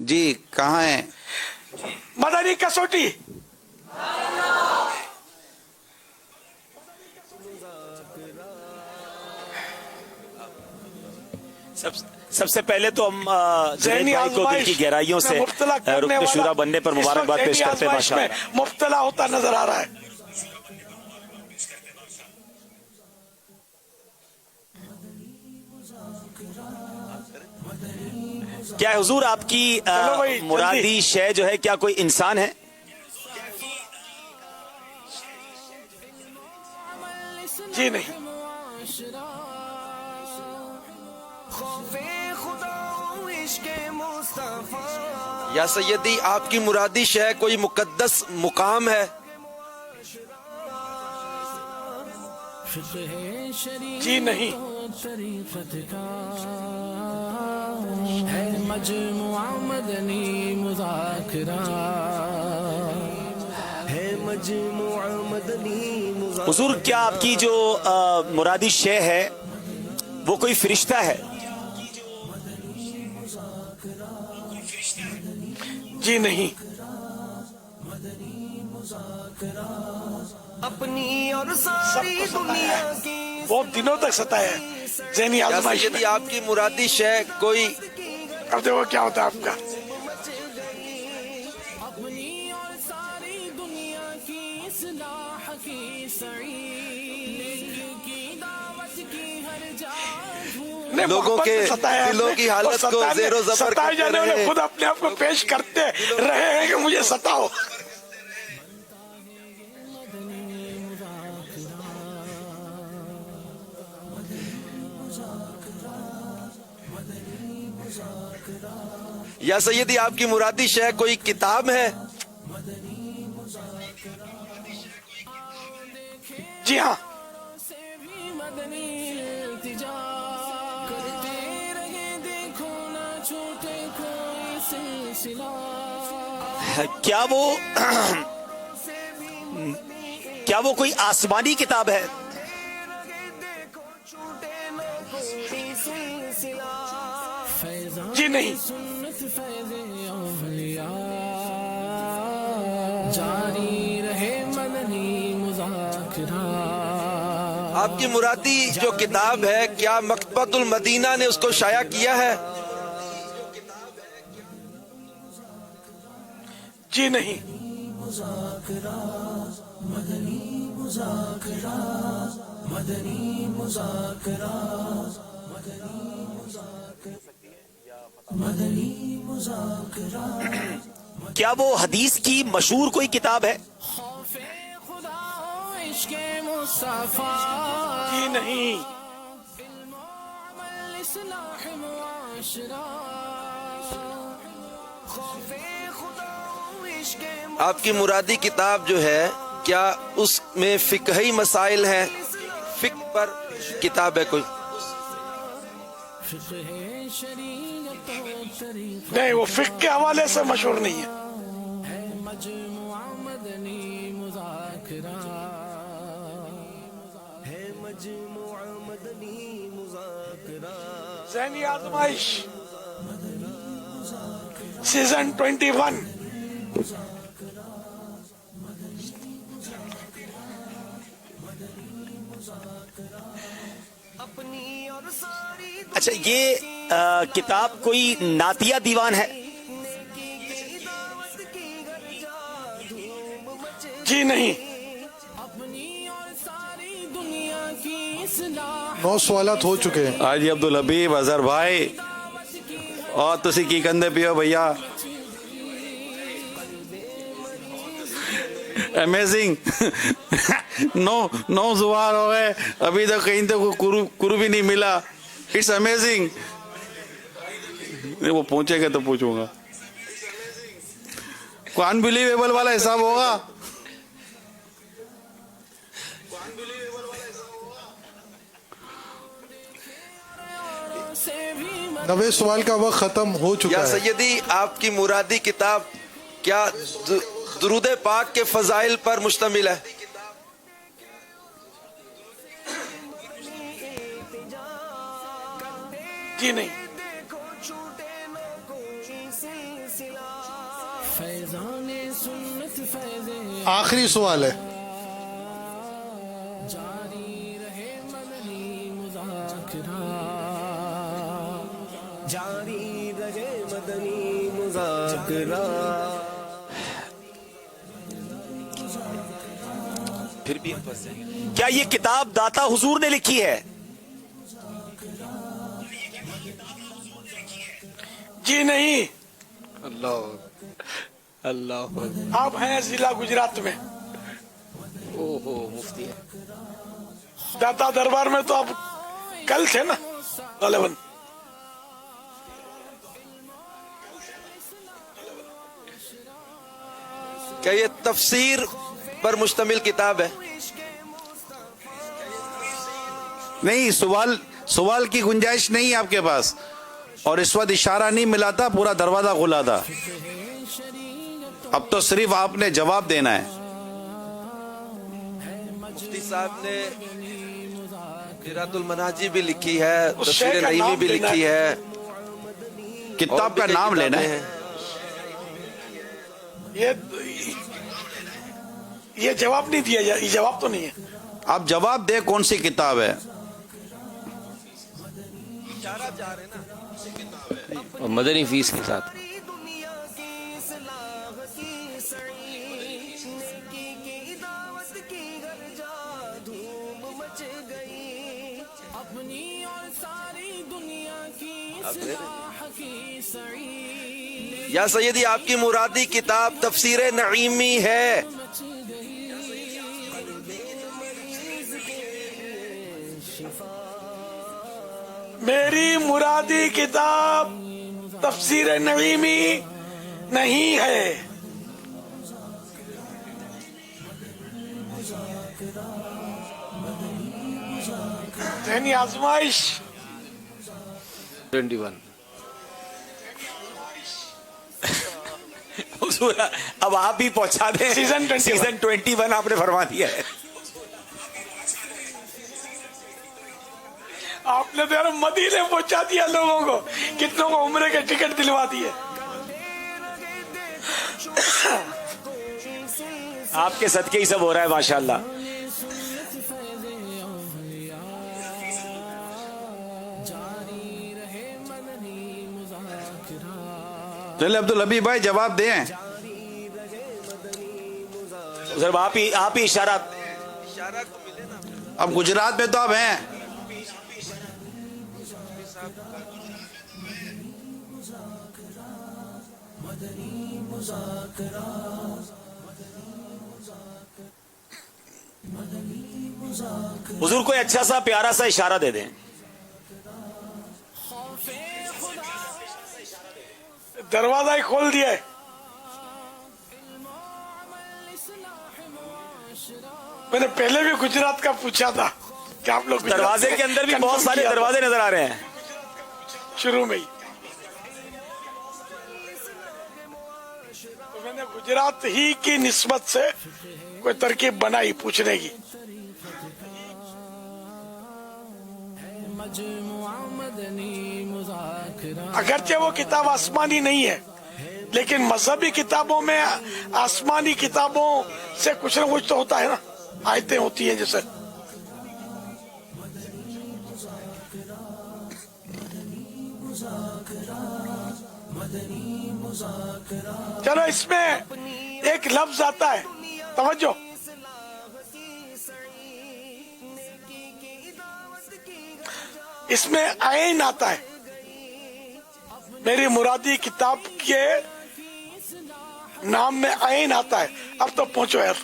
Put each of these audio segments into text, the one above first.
جی کہاں ہیں؟ مدنی کسوٹی سب سے پہلے تو ہم جنید ذہنی بھائی کو دل کی آزمائش گہرائیوں میں سے مبتلا کرنے رکن شورا والا بننے پر اس وقت مبارکباد پیش ذہنی کرتے ہیں آزمائش میں ماشاءاللہ۔ مبتلا ہوتا نظر آ رہا ہے۔ کیا حضور آپ کی چلو بھائی، جلدی۔ مرادی شے جو ہے کیا کوئی انسان ہے؟ جی نہیں۔ یا سیدی آپ کی مرادی شے کوئی مقدس مقام ہے؟ جی نہیں۔ ہے مجموعہ مدنی مذاکرہ، ہے مجموعہ مدنی مذاکرہ۔ حضور کیا آپ کی جو مرادی شے ہے وہ کوئی فرشتہ ہے؟ جی نہیں۔ اپنی اور ساری سب کو ستایا دنیا ہے، کی بہت دنوں تک ستایا ہے ذہنی یا آزمائش سیدی میں۔ آپ کی مرادی شے کوئی اب دیکھو کیا ہوتا ہے آپ کا۔ اپنی اور ساری دنیا کی اصلاح کی سعی کی دعوت کی ہر جا نہیں، لوگوں محبت کے میں ستایا ہے دلوں ہم نے، کی حالت اور کو ستانے- زیر و زبر ستائے کرتے جانے والے رہے۔ خود اپنے آپ کو پیش کرتے رہے ہیں کہ مجھے ستاؤ۔ یا سیدی آپ کی مرادی شے کوئی کتاب ہے؟ جی ہاں۔ مدنی التجا کرتے رہے، دیکھو نہ چھوٹے کوئی سلسلہ۔ کیا وہ کوئی آسمانی کتاب ہے؟ جی نہیں۔ سنت فیض اولیاء جاری رہے مدنی مذاکرہ۔ آپ کی مرادی جو کتاب ہے کیا مکتبۃ المدینہ نے اس کو شائع کیا ہے؟ جی نہیں۔ کیا وہ حدیث کی مشہور کوئی کتاب ہے؟ خوف خدا و عشق مصطفیٰ، جی نہیں۔ علم و عمل اصلاح معاشرہ۔ خوف خدا و عشق آپ کی مرادی کتاب جو ہے کیا اس میں فقہی مسائل ہیں؟ فقہ پر کتاب ہے کوئی؟ فقہ شریعت و طریقہ نہیں، وہ فقہ کے حوالے سے مشہور نہیں ہے۔ ہے مجموعہ مدنی مذاکرہ، ہے مجموعہ مدنی مذاکرہ۔ ذہنی آزمائش سیزن 21۔ اپنی اور ساری اچھا، یہ کتاب کوئی نعتیہ دیوان ہے؟ جی نہیں۔ اپنی اور ساری دنیا کی اصلاح 9 سوالات ہو چکے ہیں۔ حاجی عبدالحبیب اظہر بھائی اور تسی کی کندے پیو بھیا، امیزنگ۔ نو سوال ہو گئے، ابھی تک کہیں تو کرو بھی نہیں ملا۔ It's amazing. وہ پہنچے گا تو پوچھوں گا، کوئی انبلیویبل والا حساب ہوگا۔ سے بھی 90 سوال کا وقت ختم ہو یا چکا ہے۔ سیدی آپ کی مرادی کتاب کیا درود پاک کے فضائل پر مشتمل ہے؟ جی نہیں۔ फैजान सुन्नत फैज़े आखिरी सवाल है। जारी रहे मदनी मुज़ाकरा जारी रहे मदनी मुज़ाकरा। फिर भी हम फंस जाएंगे। क्या ये किताब दाता हुजूर ने लिखी है? जी नहीं, अल्लाह अल्लाह आप हैं जिला गुजरात में, ओहो मुफ्ती है। दाता दरबार में तो आप कल थे ना गालिबन। क्या ये तफसीर पर मुश्तमिल किताब है? नहीं, सवाल की गुंजाइश नहीं है आपके पास, और इस वक्त इशारा नहीं मिला था, पूरा दरवाजा खुला था। अब तो सिर्फ आपने जवाब देना है। मुफ्ती साहब ने क़िराअतुल मनाजी भी लिखी है, उस शेख तफसीर का नईमी नाम भी लेना लिखी है, किताब और भी का कई नाम लेना किताबें है। हैं। ये जवाब नहीं दिया ये जवाब तो नहीं है। आप जवाब दे, कौन सी किताब है? मदनी फीस के साथ दुनिया की इस्लाह की सई नेकी की दावत की घर जा धूम मच गई अपनी और सारी दुनिया की इस्लाह की सई या सैयदी, आपकी मुरादी किताब तफसीर नईमी है। मच गई मरीज के शिफा मेरी मुरादी किताब तफसीर नईमी नहीं है। ज़हनी आजमाइश 21 हुजूर, अब आप भी पहुंचा दें। सीजन 21 सीजन 21 आपने फरमा दिया है। आपने तो यार मदीने पहुंचा दिया लोगों को, कितनों को उम्रे के टिकट दिलवा दिए। आपके सदके ही सब हो रहा है माशाल्लाह। चले अब्दुल हबीब भाई जवाब दें। सर आप ही इशारा। अब गुजरात में तो आप हैं। हुजूर कोई अच्छा सा प्यारा सा इशारा दे दें। दरवाजा ही खोल दिया है। मैंने पहले भी गुजरात का पूछा था कि आप लोग दरवाजे के अंदर भी बहुत सारे दरवाजे नजर आ रहे हैं शुरू में ही। तो मैंने गुजरात ही की निस्बत से कोई तरकीब बनाई पूछने की। अगरचे वो किताब आसमानी नहीं है, लेकिन मजहबी किताबों में आसमानी किताबों से कुछ न कुछ तो होता है ना, आयतें होती हैं जैसे। चलो इसमें एक लफ्ज आता है, तवज्जो। इसमें आइन आता है। मेरी मुरादी किताब के नाम में आइन आता है। अब तो पहुंचो यार।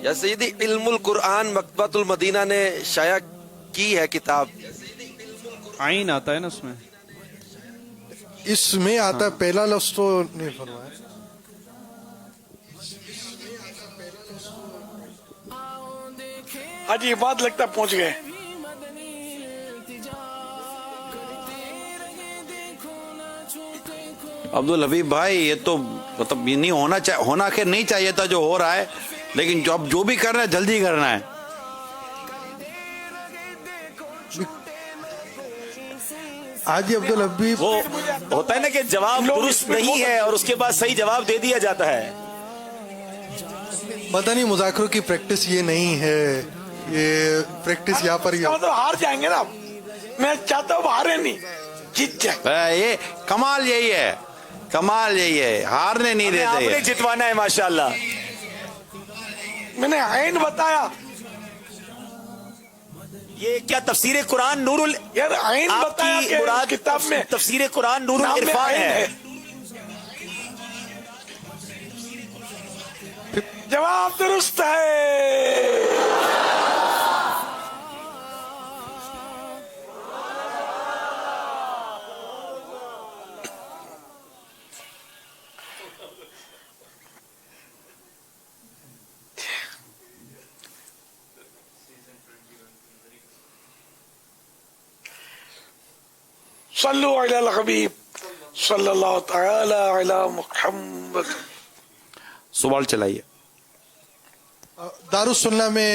या सैयदी इल्मुल कुरान मकतबतुल मदीना ने शाया की है किताब। आइन आता है ना उसमें, इसमें आता है। पहला लफ्ज तो नहीं फरमाया। आज ये बात लगता है पहुंच गए। अब्दुल हबीब भाई, ये तो मतलब ये नहीं होना चाहिए, होना के नहीं चाहिए था जो हो रहा है, लेकिन जो अब जो भी करना है जल्दी करना है. हाजी अब्दुल हबीब वो होता है ना कि जवाब लोग दुरुस्त इसमें नहीं है और उसके बाद सही जवाब दे दिया जाता है. मदनी मुज़ाकरों की प्रैक्टिस ये नहीं है, ये प्रैक्टिस यहाँ पर ही इसका मतलब हार जाएंगे ना. मैं चाहता हूँ हारे नहीं, जीत जाए. ये कमाल यही है, कमाल यही है, हारने नहीं देते आपने ये. जितवाना है माशाल्लाह. मैंने आइन बताया ये क्या तफसीर कुरान नूरुल यार, आइन बताया आपकी कि मुराद किताब में तफसीर कुरान नूरुल नाम में इरफान आइन है. जवाब दुरुस्त है. सल्लु अला हबीब सल्लल्लाहु तआला अला मुहम्मद. सवाल चलाइए. दारुस सुन्ना में